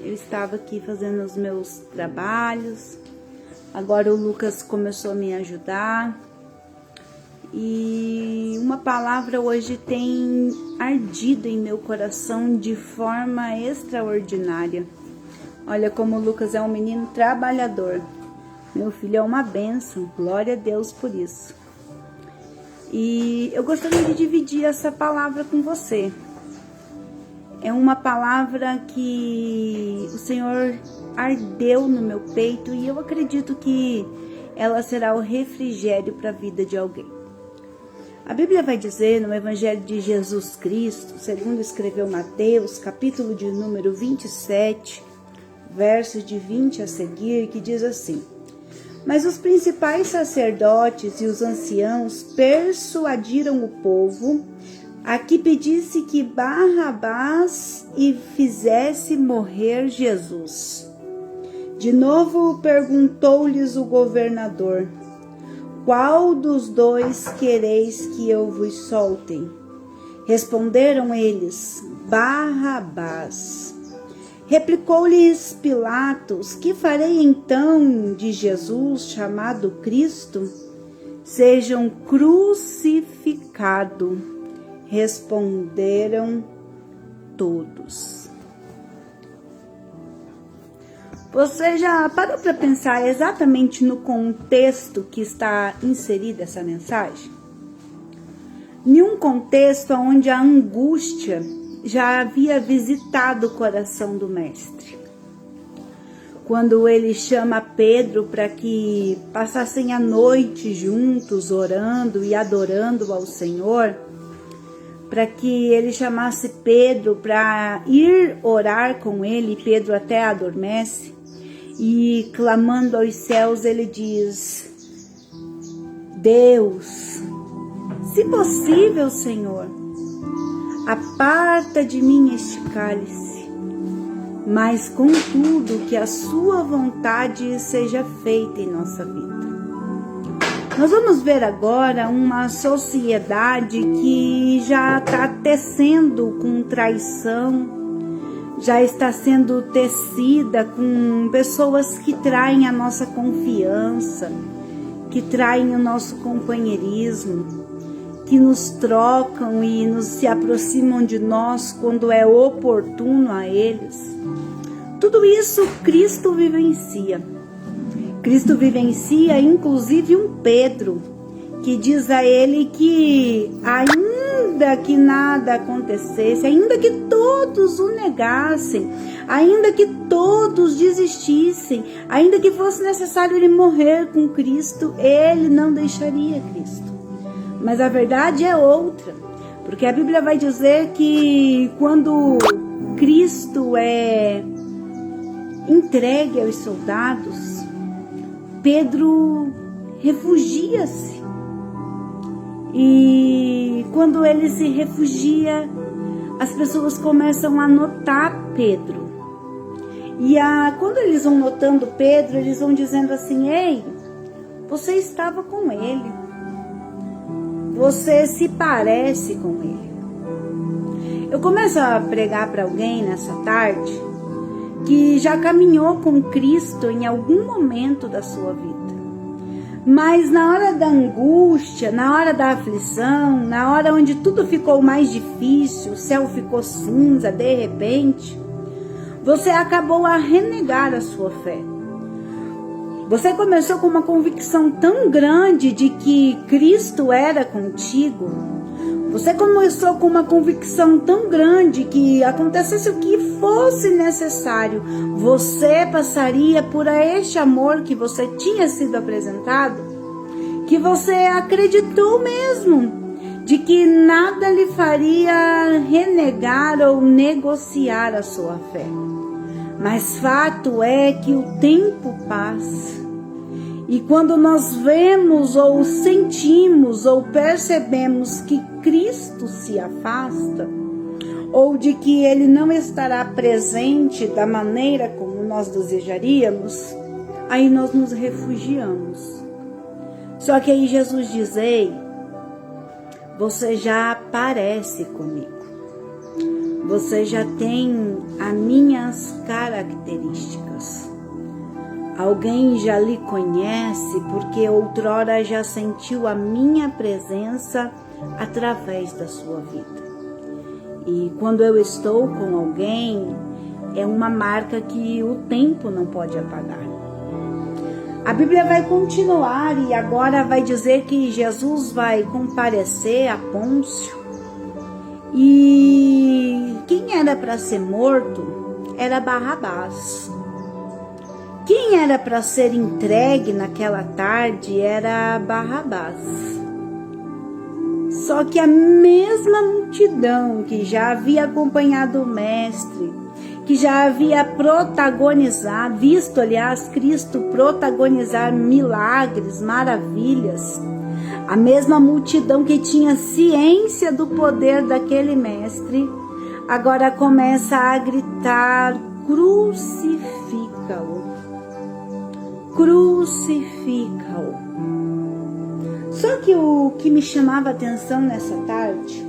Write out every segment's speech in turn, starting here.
Eu estava aqui fazendo os meus trabalhos. Agora o Lucas começou a me ajudar. E uma palavra hoje tem ardido em meu coração de forma extraordinária. Olha como o Lucas é um menino trabalhador. Meu filho é uma bênção, glória a Deus por isso. E eu gostaria de dividir essa palavra com você. É uma palavra que o Senhor ardeu no meu peito e eu acredito que ela será o refrigério para a vida de alguém. A Bíblia vai dizer no Evangelho de Jesus Cristo, segundo escreveu Mateus, capítulo de número 27, versos de 20 a seguir, que diz assim: Mas os principais sacerdotes e os anciãos persuadiram o povo a que pedisse que Barrabás e fizesse morrer Jesus. De novo perguntou-lhes o governador: Qual dos dois quereis que eu vos solte? Responderam eles: Barrabás. Replicou-lhes Pilatos: Que farei então de Jesus, chamado Cristo? Sejam crucificado. Responderam todos. Você já parou para pensar exatamente no contexto que está inserida essa mensagem? Em um contexto onde a angústia já havia visitado o coração do mestre. Quando ele chama Pedro para que passassem a noite juntos, orando e adorando ao Senhor, para que ele chamasse Pedro para ir orar com ele, Pedro até adormece, e clamando aos céus ele diz: Deus, se possível, Senhor, aparta de mim este cálice, mas contudo que a sua vontade seja feita em nossa vida. Nós vamos ver agora uma sociedade que já está tecendo com traição, já está sendo tecida com pessoas que traem a nossa confiança, que traem o nosso companheirismo, que nos trocam e se aproximam de nós quando é oportuno a eles. Tudo isso Cristo vivencia. Cristo vivencia inclusive um Pedro, que diz a ele que ainda que nada acontecesse, ainda que todos o negassem, ainda que todos desistissem, ainda que fosse necessário ele morrer com Cristo, ele não deixaria Cristo. Mas a verdade é outra, porque a Bíblia vai dizer que quando Cristo é entregue aos soldados, Pedro refugia-se. E quando ele se refugia, as pessoas começam a notar Pedro. E quando eles vão notando Pedro, eles vão dizendo assim: Ei, você estava com ele. Você se parece com ele. Eu começo a pregar para alguém nessa tarde que já caminhou com Cristo em algum momento da sua vida. Mas na hora da angústia, na hora da aflição, na hora onde tudo ficou mais difícil, o céu ficou cinza de repente, você acabou a renegar a sua fé. Você começou com uma convicção tão grande de que Cristo era contigo. Você começou com uma convicção tão grande que acontecesse o que fosse necessário, você passaria por este amor que você tinha sido apresentado, que você acreditou mesmo, de que nada lhe faria renegar ou negociar a sua fé. Mas fato é que o tempo passa. E quando nós vemos ou sentimos ou percebemos que Cristo se afasta, ou de que Ele não estará presente da maneira como nós desejaríamos, aí nós nos refugiamos. Só que aí Jesus diz: Ei, você já parece comigo. você já tem as minhas características. Alguém já lhe conhece porque outrora já sentiu a minha presença através da sua vida. E quando eu estou com alguém, é uma marca que o tempo não pode apagar. A Bíblia vai continuar e agora vai dizer que Jesus vai comparecer a Pôncio. E quem era para ser morto era Barrabás. Quem era para ser entregue naquela tarde era Barrabás. Só que a mesma multidão que já havia acompanhado o mestre, que já havia visto, aliás, Cristo protagonizar milagres, maravilhas, a mesma multidão que tinha ciência do poder daquele mestre, agora começa a gritar: crucifica-o, crucifica-o. Só que o que me chamava a atenção nessa tarde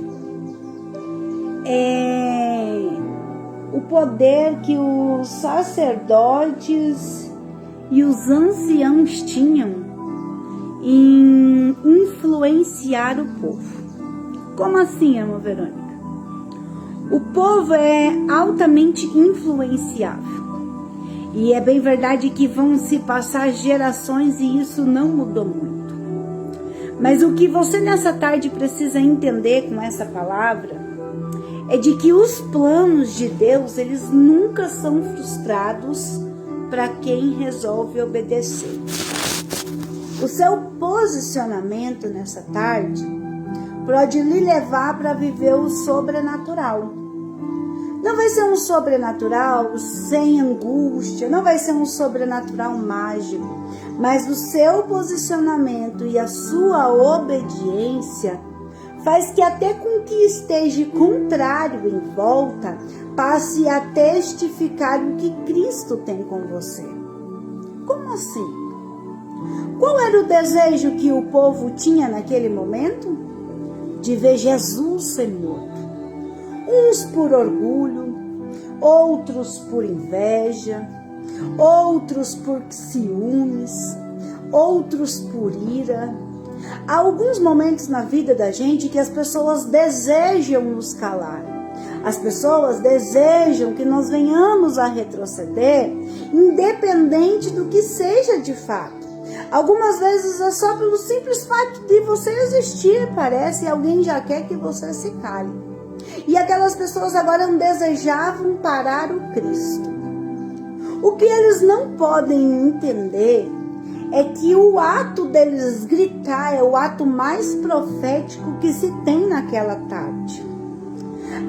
é o poder que os sacerdotes e os anciãos tinham em influenciar o povo. Como assim, irmã Verônica? O povo é altamente influenciável. E é bem verdade que vão se passar gerações e isso não mudou muito. Mas o que você nessa tarde precisa entender com essa palavra é de que os planos de Deus, eles nunca são frustrados para quem resolve obedecer. O seu posicionamento nessa tarde pode lhe levar para viver o sobrenatural. Não vai ser um sobrenatural sem angústia, não vai ser um sobrenatural mágico, mas o seu posicionamento e a sua obediência faz que até com que esteja contrário em volta, passe a testificar o que Cristo tem com você. Como assim? Qual era o desejo que o povo tinha naquele momento? De ver Jesus ser morto. Uns por orgulho, outros por inveja, outros por ciúmes, outros por ira. Há alguns momentos na vida da gente que as pessoas desejam nos calar. As pessoas desejam que nós venhamos a retroceder, independente do que seja de fato. Algumas vezes é só pelo simples fato de você existir, parece, e alguém já quer que você se cale. E aquelas pessoas agora desejavam parar o Cristo. O que eles não podem entender é que o ato deles gritar é o ato mais profético que se tem naquela tarde.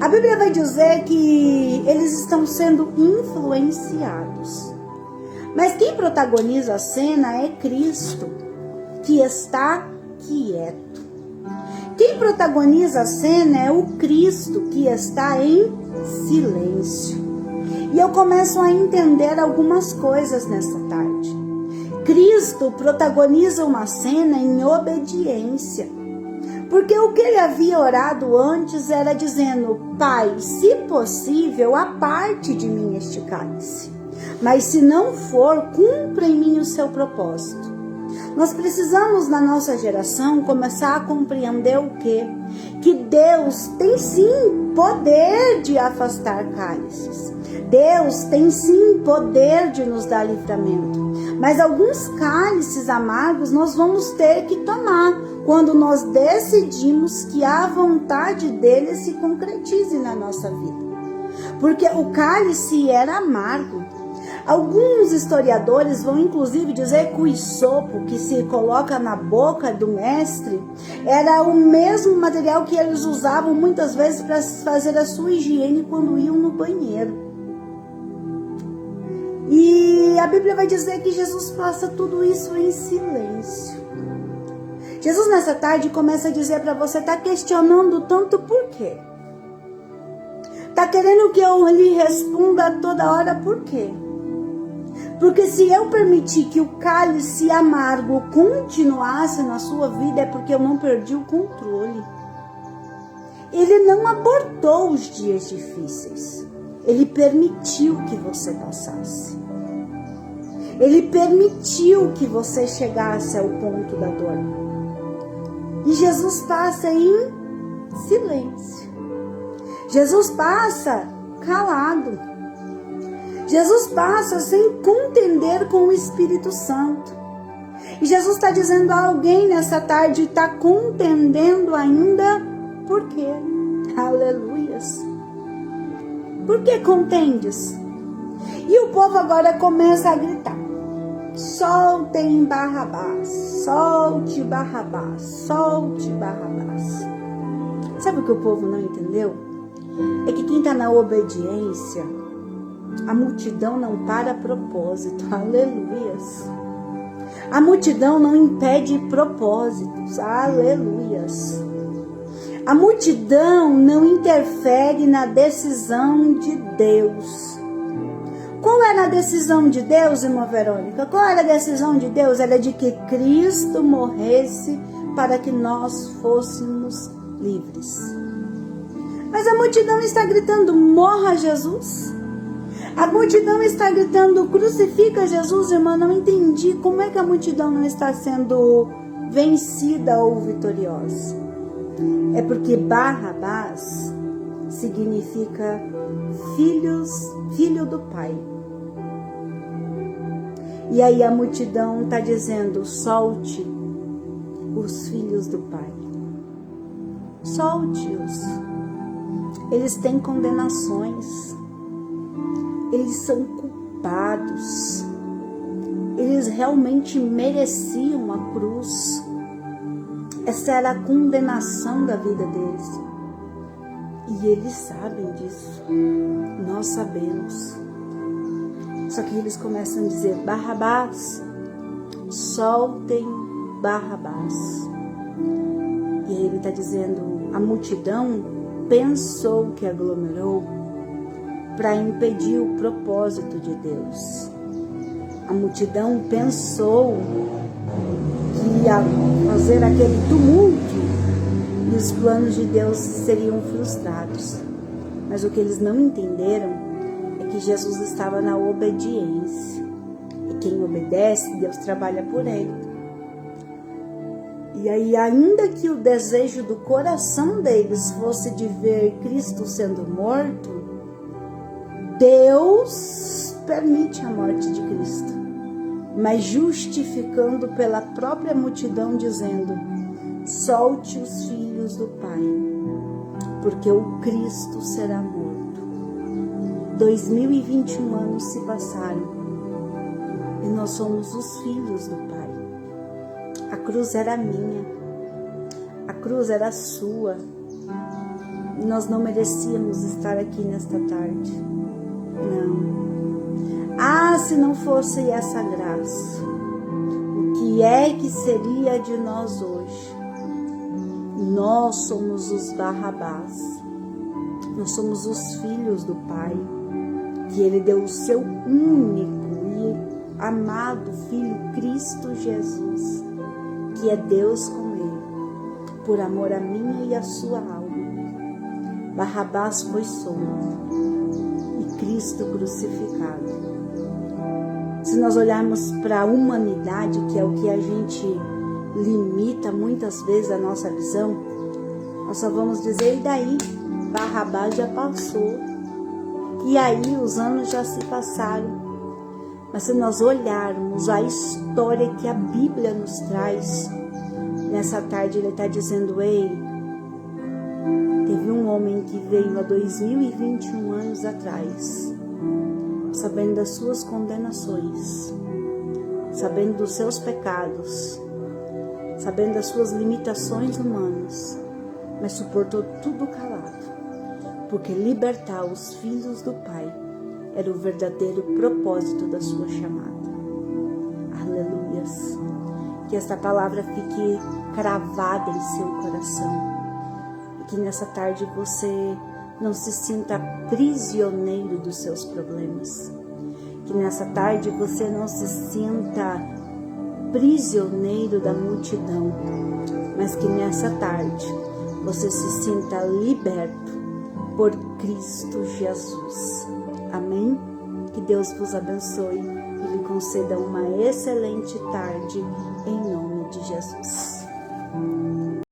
A Bíblia vai dizer que eles estão sendo influenciados. Mas quem protagoniza a cena é Cristo, que está quieto. Quem protagoniza a cena é o Cristo, que está em silêncio. E eu começo a entender algumas coisas nessa tarde. Cristo protagoniza uma cena em obediência. Porque o que ele havia orado antes era dizendo: Pai, se possível, aparte de mim este cálice. Mas se não for, cumpra em mim o seu propósito. Nós precisamos, na nossa geração, começar a compreender o quê? Que Deus tem sim poder de afastar cálices. Deus tem sim poder de nos dar livramento. Mas alguns cálices amargos nós vamos ter que tomar quando nós decidimos que a vontade dele se concretize na nossa vida. Porque o cálice era amargo. Alguns historiadores vão inclusive dizer que o hisopo que se coloca na boca do mestre era o mesmo material que eles usavam muitas vezes para fazer a sua higiene quando iam no banheiro. E a Bíblia vai dizer que Jesus passa tudo isso em silêncio. Jesus nessa tarde começa a dizer para você: está questionando tanto por quê? Está querendo que eu lhe responda toda hora por quê? Porque se eu permitir que o cálice amargo continuasse na sua vida, é porque eu não perdi o controle. Ele não abortou os dias difíceis. Ele permitiu que você passasse. Ele permitiu que você chegasse ao ponto da dor. E Jesus passa em silêncio. Jesus passa calado. Jesus passa sem contender com o Espírito Santo. E Jesus está dizendo a alguém nessa tarde, está contendendo ainda, por quê? Aleluias. Por que contendes? E o povo agora começa a gritar: soltem Barrabás, solte Barrabás, solte Barrabás. Sabe o que o povo não entendeu? É que quem está na obediência, a multidão não para a propósito. Aleluias. A multidão não impede propósitos. Aleluias. A multidão não interfere na decisão de Deus. Qual era a decisão de Deus, irmã Verônica? Qual era a decisão de Deus? Era de que Cristo morresse para que nós fôssemos livres. Mas a multidão está gritando: morra Jesus. A multidão está gritando: crucifica Jesus, irmã. Não entendi como é que a multidão não está sendo vencida ou vitoriosa. É porque Barrabás significa filho do Pai. E aí a multidão está dizendo: solte os filhos do Pai. Solte-os. Eles têm condenações. Eles são culpados. Eles realmente mereciam a cruz. Essa era a condenação da vida deles. E eles sabem disso. Nós sabemos. Só que eles começam a dizer: Barrabás, soltem Barrabás. E aí ele está dizendo: a multidão pensou que aglomerou para impedir o propósito de Deus. A multidão pensou que ia fazer aquele tumulto e os planos de Deus seriam frustrados. Mas o que eles não entenderam é que Jesus estava na obediência. E quem obedece, Deus trabalha por ele. E aí, ainda que o desejo do coração deles fosse de ver Cristo sendo morto, Deus permite a morte de Cristo, mas justificando pela própria multidão, dizendo: solte os filhos do Pai, porque o Cristo será morto. 2021 anos se passaram e nós somos os filhos do Pai. A cruz era minha, a cruz era sua. Nós não merecíamos estar aqui nesta tarde. Não. Ah, se não fosse essa graça, o que é que seria de nós hoje? Nós somos os Barrabás. Nós somos os filhos do Pai, que Ele deu o seu único e amado Filho, Cristo Jesus, que é Deus com Ele, por amor a minha e a sua alma. Barrabás foi solto e Cristo crucificado. Se nós olharmos para a humanidade, que é o que a gente limita muitas vezes a nossa visão, nós só vamos dizer: e daí? Barrabás já passou. E aí os anos já se passaram. Mas se nós olharmos a história que a Bíblia nos traz, nessa tarde Ele está dizendo: ei, teve um homem que veio há 2021 anos atrás, sabendo das suas condenações, sabendo dos seus pecados, sabendo das suas limitações humanas, mas suportou tudo calado, porque libertar os filhos do Pai era o verdadeiro propósito da sua chamada. Aleluias. Que esta palavra fique cravada em seu coração. E que nessa tarde você não se sinta prisioneiro dos seus problemas. Que nessa tarde você não se sinta prisioneiro da multidão. Mas que nessa tarde você se sinta liberto por Cristo Jesus. Amém? Que Deus vos abençoe e lhe conceda uma excelente tarde, em nome de Jesus.